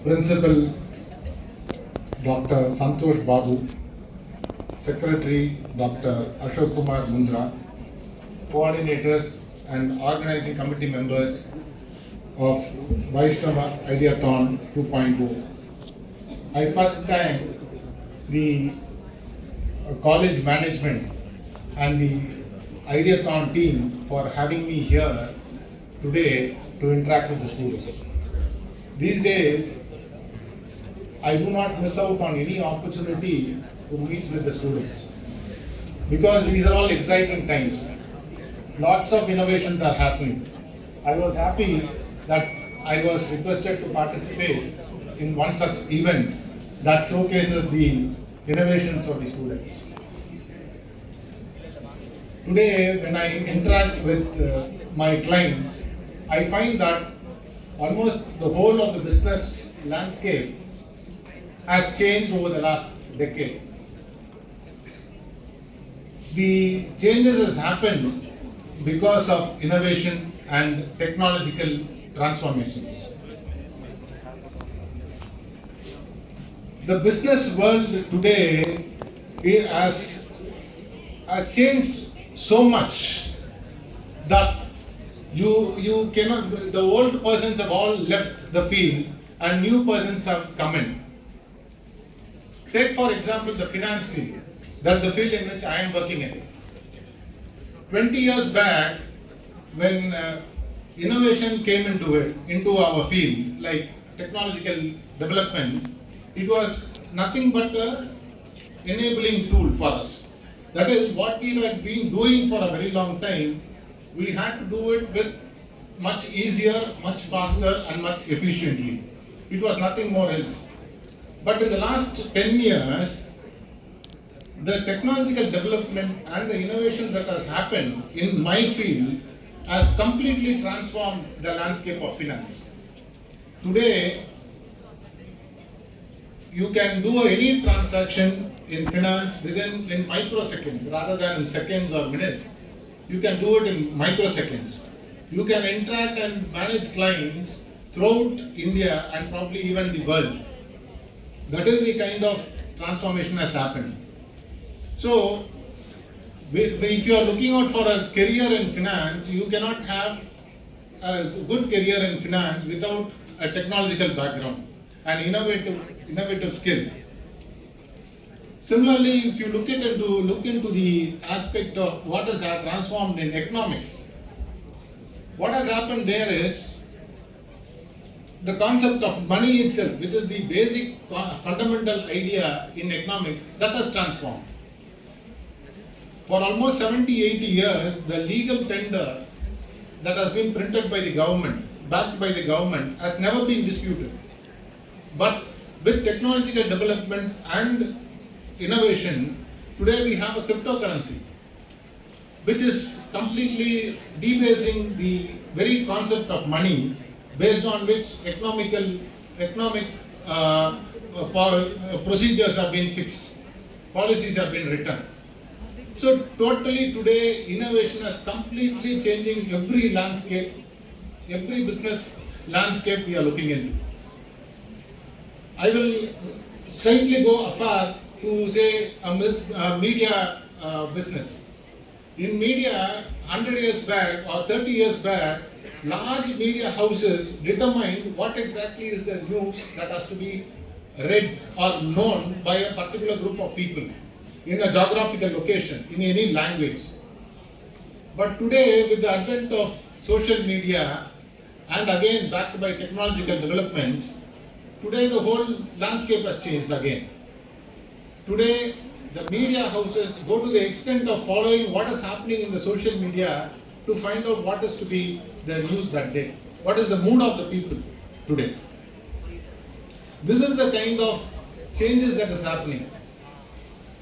Principal Dr. Santosh Babu, Secretary Dr. Ashok Kumar Mundra, coordinators and organizing committee members of Vaishnava Ideathon 2.0. I first thank the college management and the Ideathon team for having me here today to interact with the students. These days, I do not miss out on any opportunity to meet with the students because these are all exciting times. Lots of innovations are happening. I was happy that I was requested to participate in one such event that showcases the innovations of the students. Today, when I interact with my clients, I find that almost the whole of the business landscape has changed over the last decade. The changes has happened because of innovation and technological transformations. The business world today has changed so much that you cannot, the old persons have all left the field and new persons have come in. Take for example the finance field, that's the field in which I am working in. 20 years back, when innovation came into our field, like technological developments, it was nothing but an enabling tool for us. That is what we have been doing for a very long time. We had to do it with much easier, much faster and much efficiently. It was nothing more else. But in the last 10 years, the technological development and the innovation that has happened in my field has completely transformed the landscape of finance. Today, you can do any transaction in finance in microseconds rather than in seconds or minutes. You can do it in microseconds. You can interact and manage clients throughout India and probably even the world. That is the kind of transformation has happened. So, if you are looking out for a career in finance, you cannot have a good career in finance without a technological background and innovative skill. Similarly, if you look into the aspect of what has transformed in economics, what has happened there is the concept of money itself, which is the basic fundamental idea in economics, that has transformed. For almost 70-80 years, the legal tender that has been printed by the government, backed by the government, has never been disputed. But with technological development and innovation, today we have a cryptocurrency, which is completely debasing the very concept of money, based on which economic procedures have been fixed, policies have been written. So totally today, innovation is completely changing every landscape, every business landscape we are looking into. I will straightly go afar to say a media business. In media, 100 years back or 30 years back, large media houses determined what exactly is the news that has to be read or known by a particular group of people in a geographical location, in any language. But today, with the advent of social media and again backed by technological developments, today the whole landscape has changed again. Today, the media houses go to the extent of following what is happening in the social media to find out what is to be the news that day. What is the mood of the people today? This is the kind of changes that is happening.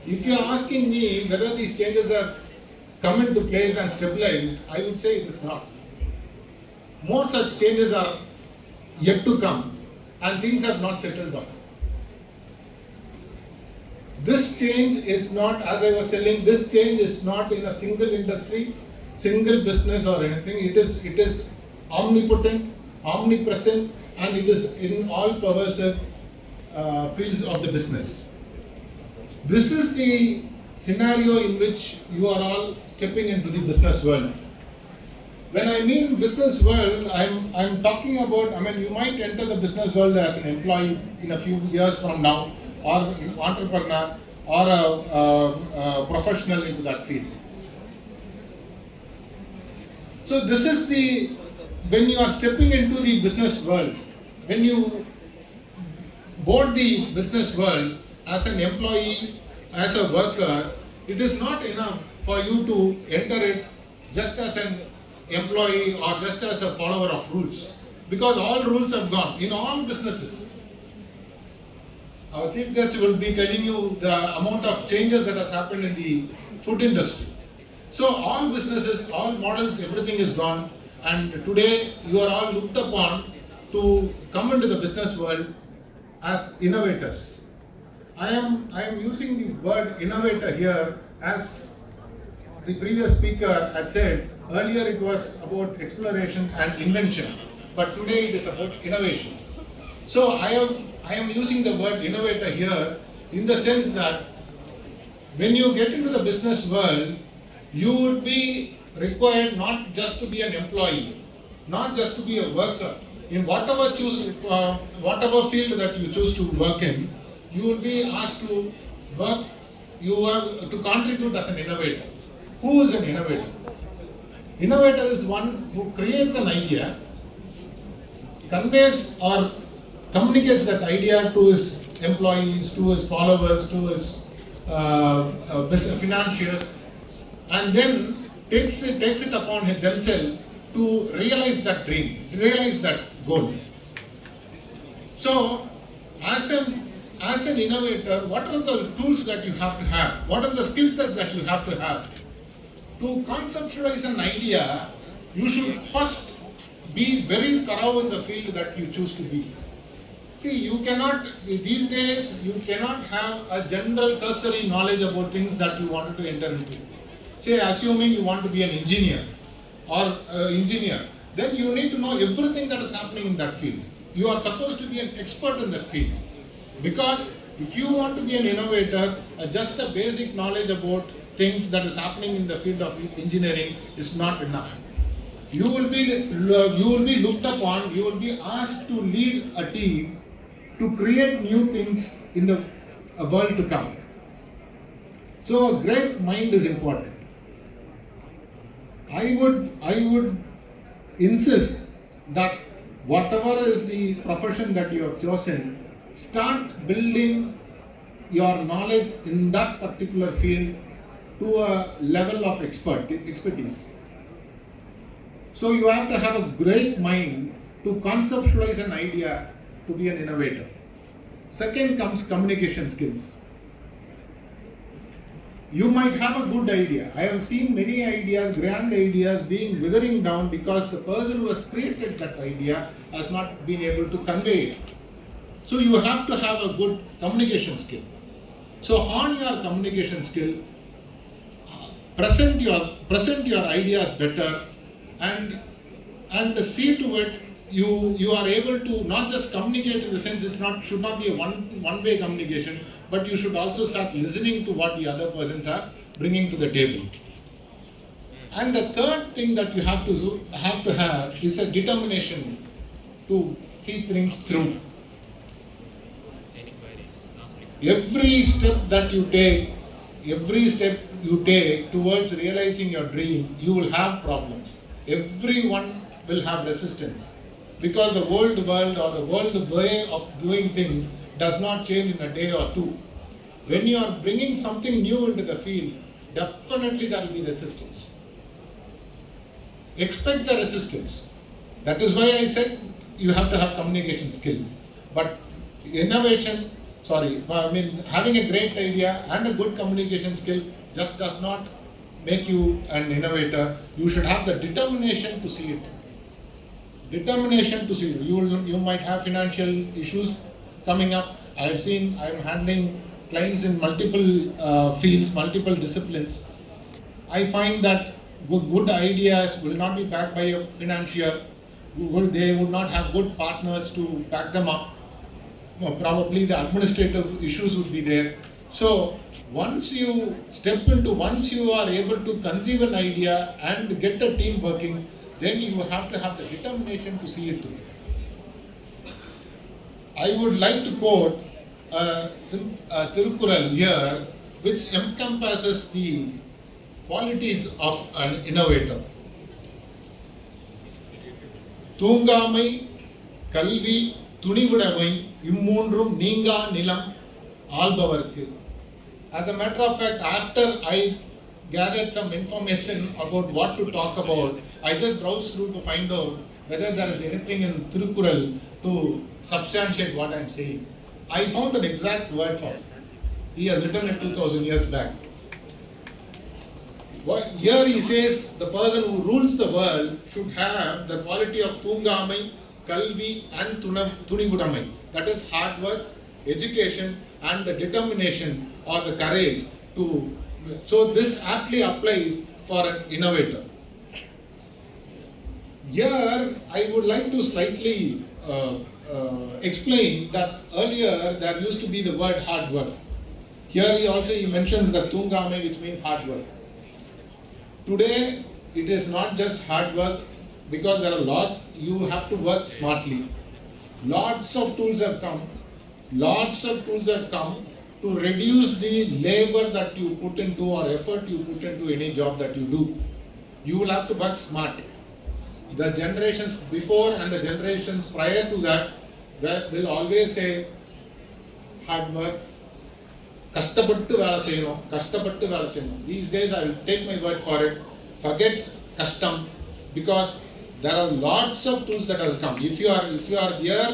If you are asking me whether these changes have come into place and stabilized, I would say it is not. More such changes are yet to come and things have not settled down. This change is not, as I was telling, this change is not in a single industry, single business or anything. It is omnipotent, omnipresent, and it is in all pervasive fields of the business. This is the scenario in which you are all stepping into the business world. When I mean business world, I'm talking about, you might enter the business world as an employee in a few years from now, or an entrepreneur, or a professional into that field. So this is when you are stepping into the business world, when you board the business world as an employee, as a worker, it is not enough for you to enter it just as an employee or just as a follower of rules, because all rules have gone in all businesses. Our chief guest will be telling you the amount of changes that has happened in the food industry. So all businesses, all models, everything is gone, and today you are all looked upon to come into the business world as innovators. I am using the word innovator here, as the previous speaker had said. Earlier it was about exploration and invention, but today it is about innovation. So I am using the word innovator here in the sense that when you get into the business world, you would be required not just to be an employee, not just to be a worker. In whatever field that you choose to work in, you will be asked to work, you have to contribute as an innovator. Who is an innovator? Innovator is one who creates an idea, conveys or communicates that idea to his employees, to his followers, to his financiers, and then takes it upon themselves to realize that dream, realize that goal. So, as an innovator, what are the tools that you have to have? What are the skill sets that you have to have? To conceptualize an idea, you should first be very thorough in the field that you choose to be. See, these days, you cannot have a general cursory knowledge about things that you wanted to enter into. Say, assuming you want to be an engineer or engineer, then you need to know everything that is happening in that field. You are supposed to be an expert in that field. Because if you want to be an innovator, just a basic knowledge about things that is happening in the field of engineering is not enough. You will be looked upon, you will be asked to lead a team to create new things in the world to come. So a great mind is important. I would insist that whatever is the profession that you have chosen, start building your knowledge in that particular field to a level of expertise. So you have to have a great mind to conceptualize an idea to be an innovator. Second comes communication skills. You might have a good idea. I have seen many ideas, grand ideas being withering down because the person who has created that idea has not been able to convey it. So you have to have a good communication skill. So on your communication skill, present your ideas better, and see to it you are able to not just communicate in the sense should not be a one-way communication, but you should also start listening to what the other persons are bringing to the table. And the third thing that you have to have is a determination to see things through. Every step you take towards realizing your dream, you will have problems. Everyone will have resistance, because the old world or the world way of doing things does not change in a day or two. When you are bringing something new into the field, definitely there will be resistance. Expect the resistance. That is why I said you have to have communication skill. But having a great idea and a good communication skill just does not make you an innovator. You should have the determination to see it. You might have financial issues coming up. I am handling clients in multiple fields, multiple disciplines. I find that good ideas will not be backed by a financier. they would not have good partners to back them up. Probably the administrative issues would be there. So once you are able to conceive an idea and get a team working, then you have to have the determination to see it through. I would like to quote a Tirukural here, which encompasses the qualities of an innovator. Tungamai, Kalvi, Tunivudamai, Immundrum, Ninga, Nilam, Albavarku. As a matter of fact, after I gathered some information about what to talk about, I just browsed through to find out whether there is anything in Tirukural to substantiate what I am saying. I found an exact word for it. He has written it 2000 years back. Here he says the person who rules the world should have the quality of Tungamai, Kalvi and Tunivudamai. That is hard work, education and the determination or the courage to. So this aptly applies for an innovator. Here I would like to slightly explain that earlier there used to be the word hard work. Here he mentions the Tungamai, which means hard work. Today it is not just hard work, because there are you have to work smartly. Lots of tools have come to reduce the labor that you put into or effort you put into any job that you do. You will have to work smart. The generations before and the generations prior to that will always say hard work, கஷ்டப்பட்டு வேலை செய்யணும். These days I will take my word for it. Forget custom, because there are lots of tools that have come. If you are there,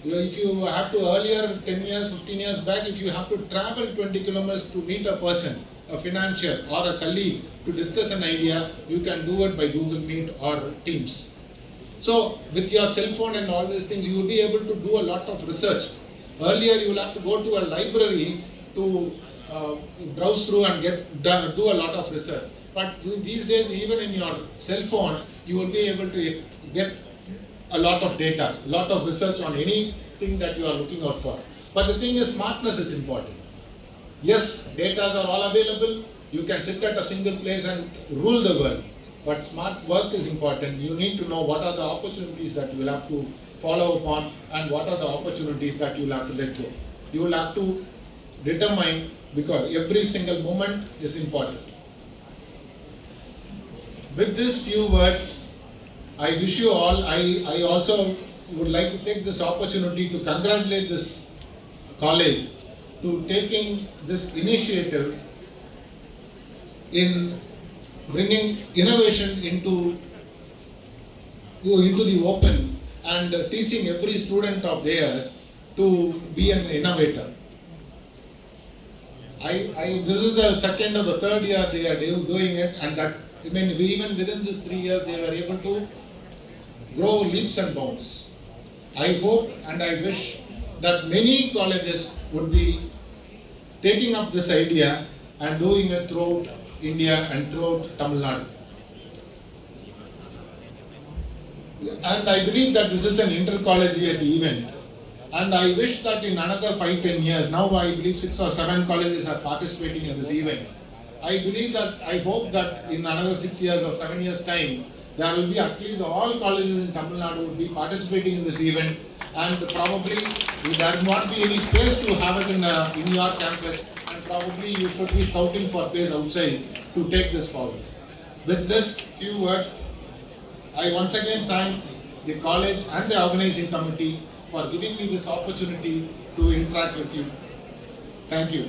if you have to earlier 10 years, 15 years back, if you have to travel 20 kilometers to meet a person, a financial or a colleague to discuss an idea, you can do it by Google Meet or Teams. So with your cell phone and all these things, you will be able to do a lot of research. Earlier you will have to go to a library to browse through and do a lot of research. But these days, even in your cell phone, you will be able to get a lot of data, a lot of research on anything that you are looking out for. But the thing is, smartness is important. Yes, data are all available. You can sit at a single place and rule the world. But smart work is important. You need to know what are the opportunities that you will have to follow upon and what are the opportunities that you will have to let go. You will have to determine, because every single moment is important. With these few words, I wish you all, I also would like to take this opportunity to congratulate this college to taking this initiative in bringing innovation into the open and teaching every student of theirs to be an innovator. This is the second or the third year they are doing it, and that, I mean, even within these 3 years they were able to grow leaps and bounds. I hope and I wish that many colleges would be taking up this idea and doing it throughout India and throughout Tamil Nadu. And I believe that this is an intercollegiate event. And I wish that in another 5-10 years, now I believe 6 or 7 colleges are participating in this event. I hope that in another 6 years or 7 years time, there will be at least all colleges in Tamil Nadu would be participating in this event, and probably there will not be any space to have it in your campus, and probably you should be scouting for place outside to take this forward. With this few words, I once again thank the college and the organizing committee for giving me this opportunity to interact with you. Thank you.